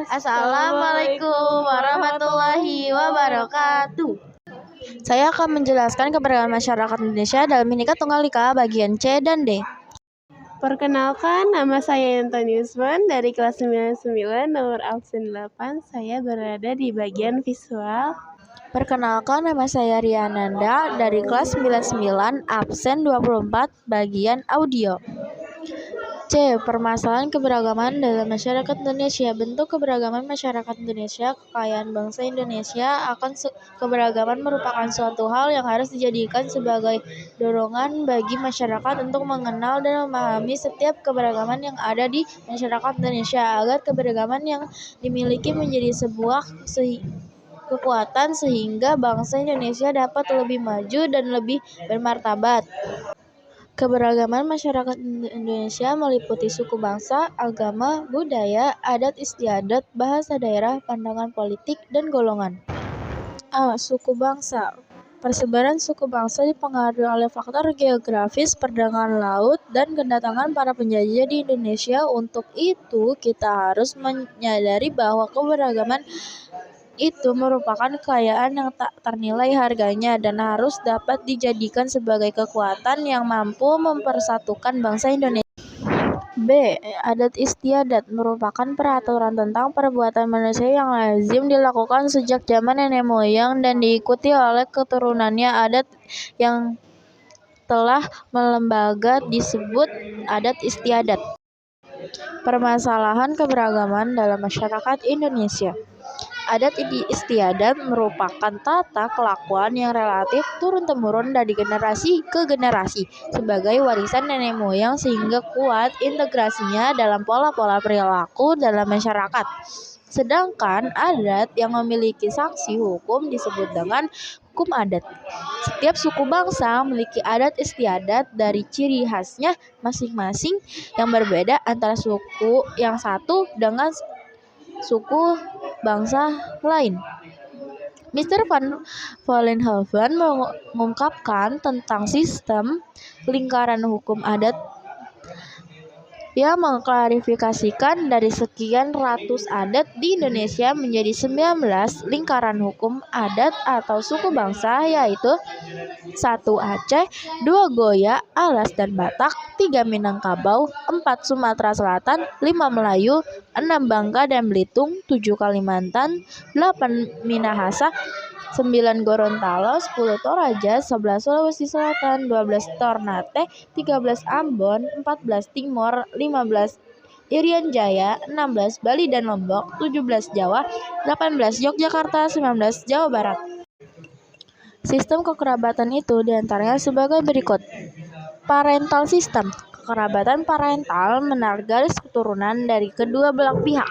Assalamualaikum warahmatullahi wabarakatuh. Saya akan menjelaskan keberagaman masyarakat Indonesia dalam Bhinneka Tunggal Ika bagian C dan D. Perkenalkan, nama saya Antoni Usman dari kelas 99 nomor absen 8. Saya berada di bagian visual. Perkenalkan, nama saya Riananda dari kelas 99 absen 24 bagian audio. C. Permasalahan keberagaman dalam masyarakat Indonesia. Bentuk keberagaman masyarakat Indonesia, kekayaan bangsa Indonesia akan keberagaman merupakan suatu hal yang harus dijadikan sebagai dorongan bagi masyarakat untuk mengenal dan memahami setiap keberagaman yang ada di masyarakat Indonesia agar keberagaman yang dimiliki menjadi sebuah kekuatan sehingga bangsa Indonesia dapat lebih maju dan lebih bermartabat. Keberagaman masyarakat Indonesia meliputi suku bangsa, agama, budaya, adat istiadat, bahasa daerah, pandangan politik, dan golongan. A. Suku bangsa. Persebaran suku bangsa dipengaruhi oleh faktor geografis, perdagangan laut, dan kedatangan para penjajah di Indonesia. Untuk itu, kita harus menyadari bahwa keberagaman itu merupakan kekayaan yang tak ternilai harganya dan harus dapat dijadikan sebagai kekuatan yang mampu mempersatukan bangsa Indonesia. B. Adat istiadat merupakan peraturan tentang perbuatan manusia yang lazim dilakukan sejak zaman nenek moyang dan diikuti oleh keturunannya. Adat yang telah melembaga disebut adat istiadat. Permasalahan keberagaman dalam masyarakat Indonesia. Adat istiadat merupakan tata kelakuan yang relatif turun-temurun dari generasi ke generasi sebagai warisan nenek moyang sehingga kuat integrasinya dalam pola-pola perilaku dalam masyarakat. Sedangkan adat yang memiliki sanksi hukum disebut dengan hukum adat. Setiap suku bangsa memiliki adat istiadat dari ciri khasnya masing-masing yang berbeda antara suku yang satu dengan suku bangsa lain. Mr. Van Vollenhoven mengungkapkan tentang sistem lingkaran hukum adat. Dia mengklarifikasikan dari sekian ratus adat di Indonesia menjadi 19 lingkaran hukum adat atau suku bangsa, yaitu 1. Aceh, 2. Goya, Alas dan Batak, 3. Minangkabau, 4. Sumatera Selatan, 5. Melayu, 6. Bangka dan Belitung, 7. Kalimantan, 8. Minahasa, 9. Gorontalo, 10. Toraja, 11. Sulawesi Selatan, 12. Ternate, 13. Ambon, 14. Timor, 15. Irian Jaya, 16. Bali dan Lombok, 17. Jawa, 18. Yogyakarta, 19. Jawa Barat. Sistem kekerabatan itu diantaranya sebagai berikut. Parental system. Kekerabatan parental menarik garis keturunan dari kedua belah pihak,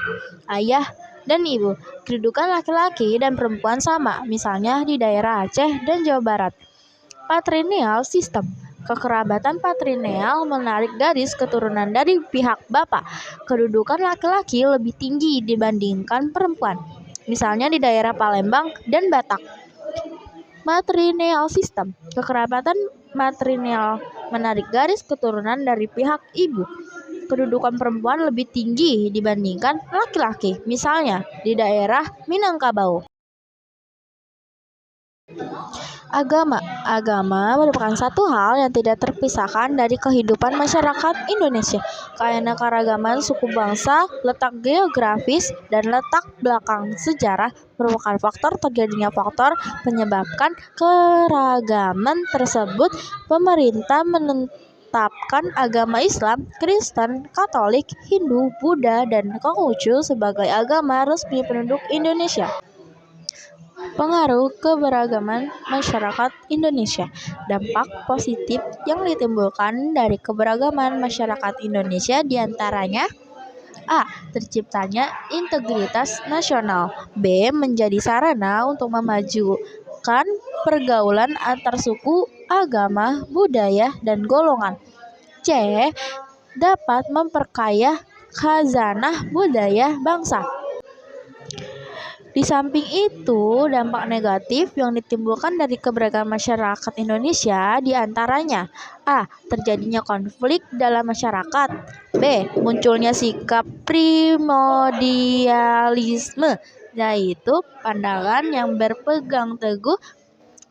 ayah dan ibu. Kedudukan laki-laki dan perempuan sama, misalnya di daerah Aceh dan Jawa Barat. Patrilineal system. Kekerabatan patrilineal menarik garis keturunan dari pihak bapak. Kedudukan laki-laki lebih tinggi dibandingkan perempuan, misalnya di daerah Palembang dan Batak. Matrilineal system. Kekerabatan matrilineal menarik garis keturunan dari pihak ibu. Kedudukan perempuan lebih tinggi dibandingkan laki-laki, misalnya di daerah Minangkabau. Agama merupakan satu hal yang tidak terpisahkan dari kehidupan masyarakat Indonesia. Keanekaragaman suku bangsa, letak geografis, dan letak belakang sejarah merupakan terjadinya faktor menyebabkan keragaman tersebut. Pemerintah menetapkan agama Islam, Kristen, Katolik, Hindu, Buddha, dan Konghucu sebagai agama resmi penduduk Indonesia. Pengaruh keberagaman masyarakat Indonesia. Dampak positif yang ditimbulkan dari keberagaman masyarakat Indonesia diantaranya: A. Terciptanya integritas nasional. B. Menjadi sarana untuk memajukan pergaulan antar suku, agama, budaya, dan golongan. C. Dapat memperkaya khazanah budaya bangsa. Di samping itu, dampak negatif yang ditimbulkan dari keberagaman masyarakat Indonesia diantaranya A. Terjadinya konflik dalam masyarakat. B. Munculnya sikap primordialisme, yaitu pandangan yang berpegang teguh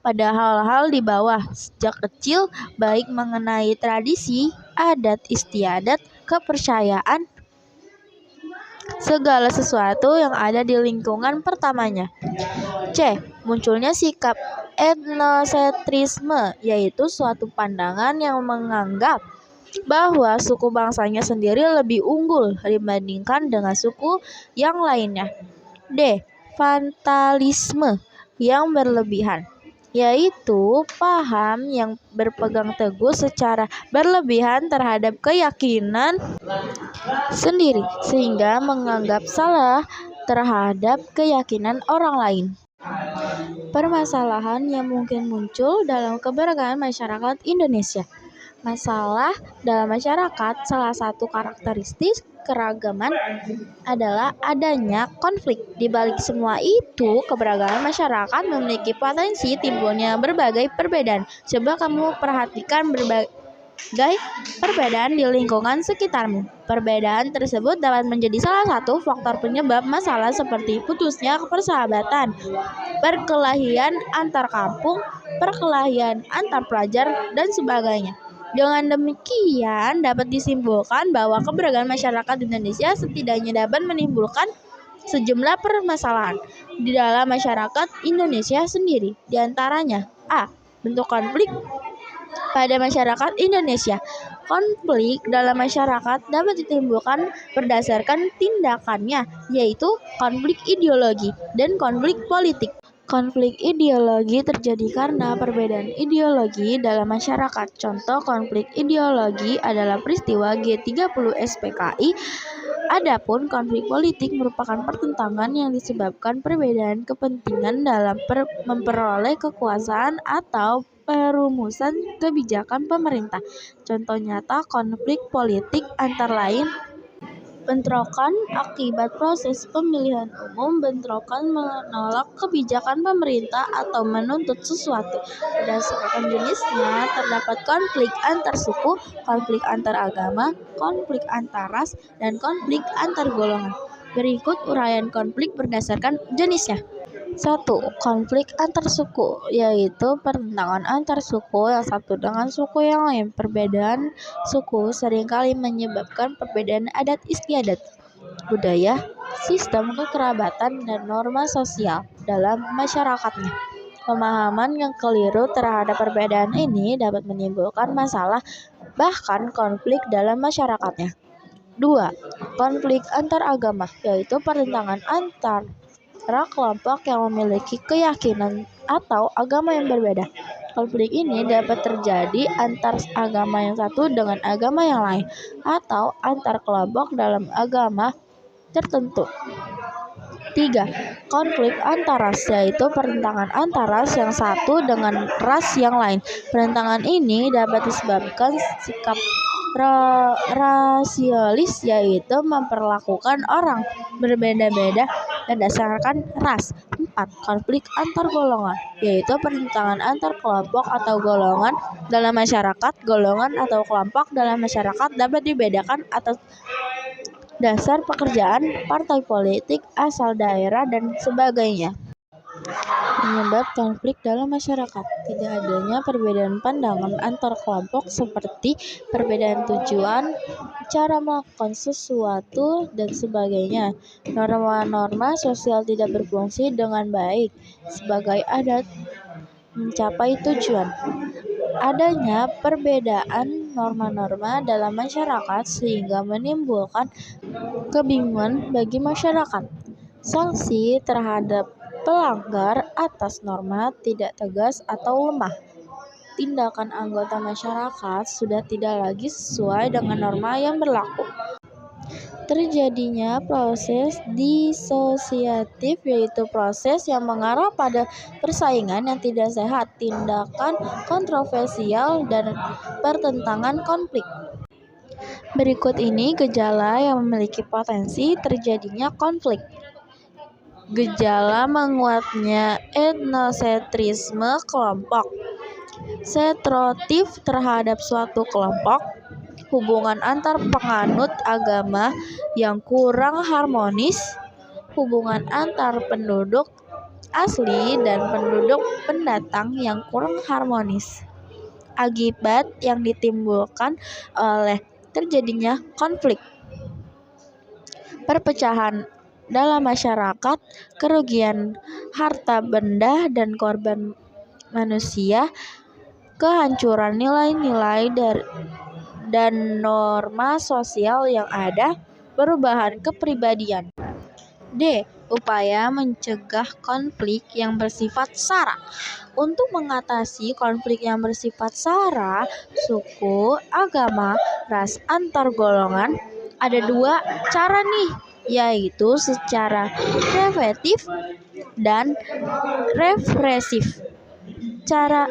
pada hal-hal di bawah sejak kecil, baik mengenai tradisi, adat istiadat, kepercayaan, segala sesuatu yang ada di lingkungan pertamanya. C. Munculnya sikap etnosentrisme, yaitu suatu pandangan yang menganggap bahwa suku bangsanya sendiri lebih unggul dibandingkan dengan suku yang lainnya. D. Fatalisme yang berlebihan, yaitu paham yang berpegang teguh secara berlebihan terhadap keyakinan sendiri sehingga menganggap salah terhadap keyakinan orang lain. Permasalahan yang mungkin muncul dalam keberagaman masyarakat Indonesia. Masalah dalam masyarakat, salah satu karakteristik keragaman adalah adanya konflik. Di balik semua itu, keberagaman masyarakat memiliki potensi timbulnya berbagai perbedaan. Coba kamu perhatikan berbagai perbedaan di lingkungan sekitarmu. Perbedaan tersebut dapat menjadi salah satu faktor penyebab masalah seperti putusnya persahabatan, perkelahian antar kampung, perkelahian antar pelajar, dan sebagainya. Dengan demikian, dapat disimpulkan bahwa keberagaman masyarakat Indonesia setidaknya dapat menimbulkan sejumlah permasalahan di dalam masyarakat Indonesia sendiri. Di antaranya, A. Bentuk konflik pada masyarakat Indonesia. Konflik dalam masyarakat dapat ditimbulkan berdasarkan tindakannya, yaitu konflik ideologi dan konflik politik. Konflik ideologi terjadi karena perbedaan ideologi dalam masyarakat. Contoh konflik ideologi adalah peristiwa G30 SPKI. Adapun konflik politik merupakan pertentangan yang disebabkan perbedaan kepentingan dalam memperoleh kekuasaan atau perumusan kebijakan pemerintah. Contoh nyata konflik politik antara lain bentrokan akibat proses pemilihan umum, bentrokan menolak kebijakan pemerintah atau menuntut sesuatu. Berdasarkan jenisnya, terdapat konflik antar suku, konflik antar agama, konflik antar ras, dan konflik antar golongan. Berikut uraian konflik berdasarkan jenisnya. 1. Konflik antar suku, yaitu pertentangan antar suku yang satu dengan suku yang lain. Perbedaan suku seringkali menyebabkan perbedaan adat istiadat, budaya, sistem kekerabatan, dan norma sosial dalam masyarakatnya. Pemahaman yang keliru terhadap perbedaan ini dapat menimbulkan masalah, bahkan konflik dalam masyarakatnya. 2. Konflik antar agama, yaitu pertentangan antar kelompok yang memiliki keyakinan atau agama yang berbeda. Konflik ini dapat terjadi antar agama yang satu dengan agama yang lain, atau antar kelompok dalam agama tertentu. 3. Konflik antar ras, yaitu pertentangan antar ras yang satu dengan ras yang lain. Pertentangan ini dapat disebabkan sikap rasialis, yaitu memperlakukan orang berbeda-beda berdasarkan ras. 4. Konflik antar golongan, yaitu pertentangan antar kelompok atau golongan dalam masyarakat. Golongan atau kelompok dalam masyarakat dapat dibedakan atas dasar pekerjaan, partai politik, asal daerah, dan sebagainya. Penyebab konflik dalam masyarakat: tidak adanya perbedaan pandangan antar kelompok seperti perbedaan tujuan, cara melakukan sesuatu, dan sebagainya. Norma-norma sosial tidak berfungsi dengan baik sebagai alat mencapai tujuan. Adanya perbedaan norma-norma dalam masyarakat sehingga menimbulkan kebingungan bagi masyarakat. Sanksi terhadap pelanggar atas norma tidak tegas atau lemah. Tindakan anggota masyarakat sudah tidak lagi sesuai dengan norma yang berlaku. Terjadinya proses disosiatif, yaitu proses yang mengarah pada persaingan yang tidak sehat, tindakan kontroversial, dan pertentangan konflik. Berikut ini gejala yang memiliki potensi terjadinya konflik. Gejala menguatnya etnosentrisme kelompok. Setrotif terhadap suatu kelompok. Hubungan antar penganut agama yang kurang harmonis. Hubungan antar penduduk asli dan penduduk pendatang yang kurang harmonis. Akibat yang ditimbulkan oleh terjadinya konflik, perpecahan dalam masyarakat, kerugian harta benda dan korban manusia, kehancuran nilai-nilai dan norma sosial yang ada, perubahan kepribadian. D. Upaya mencegah konflik yang bersifat SARA. Untuk mengatasi konflik yang bersifat SARA, suku, agama, ras, antar golongan, ada dua cara nih, yaitu secara preventif dan represif. Cara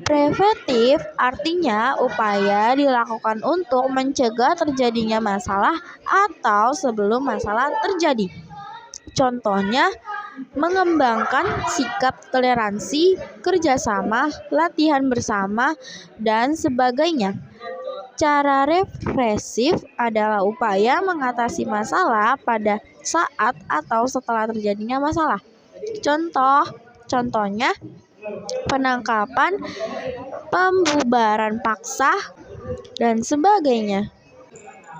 preventif artinya upaya dilakukan untuk mencegah terjadinya masalah atau sebelum masalah terjadi. Contohnya, mengembangkan sikap toleransi, kerjasama, latihan bersama, dan sebagainya. Cara represif adalah upaya mengatasi masalah pada saat atau setelah terjadinya masalah. Contohnya, penangkapan, pembubaran paksa, dan sebagainya.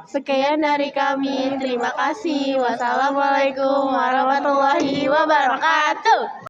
Sekian dari kami. Terima kasih. Wassalamualaikum warahmatullahi wabarakatuh.